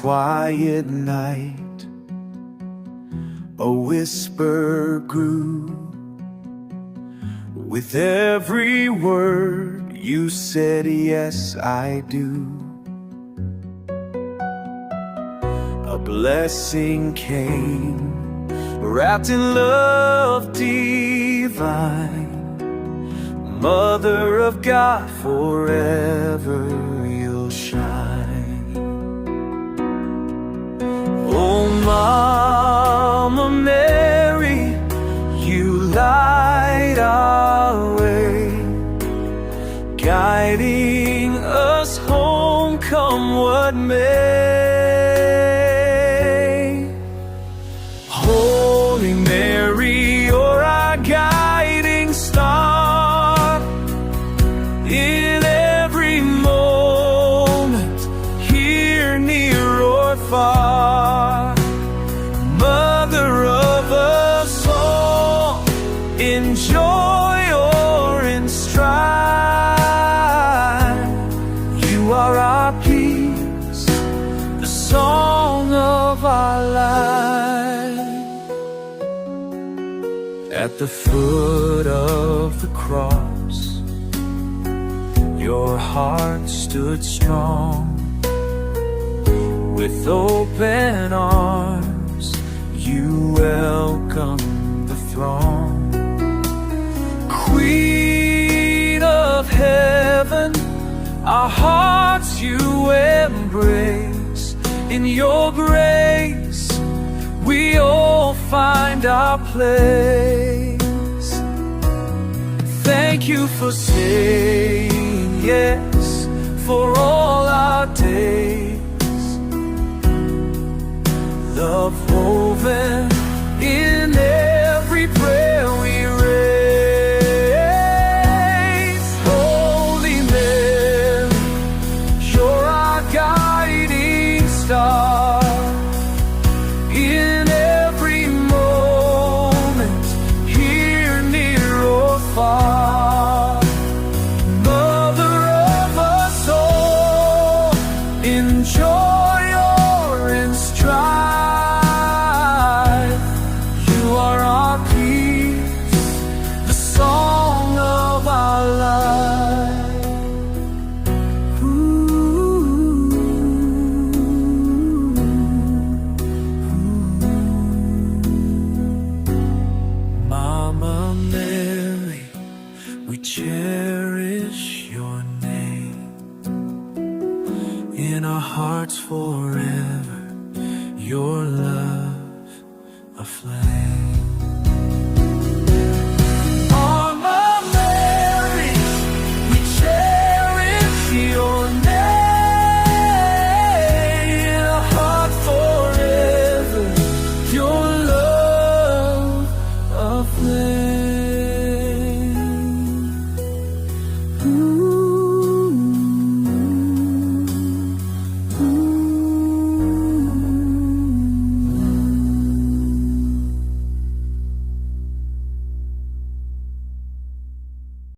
quiet night, a whisper grew. With every word you said, yes, I do. A blessing came, wrapped in love divine. Mother of God, forever you'll shine. Oh, Mama Mary, you light our way, guiding us home, come what may. Holy Mary, you're our guiding star. In every moment, here, near or far, Mother of us all, in joy or in strife, you are our peace, the song of our life. At the foot of the cross, your heart stood strong. With open arms, you welcomed the throng. Queen of heaven, our hearts you embrace. In your grace, we all find our place. Thank you for saying yes for all our days. Love woven in every prayer we raise. Holy Mary, you're our guiding star. In every moment, here, near or far, Mother of us all, in joy or in strife, you are our peace, the song of our life. Mama Mary, we cherish your name. In our hearts forever, your love aflame.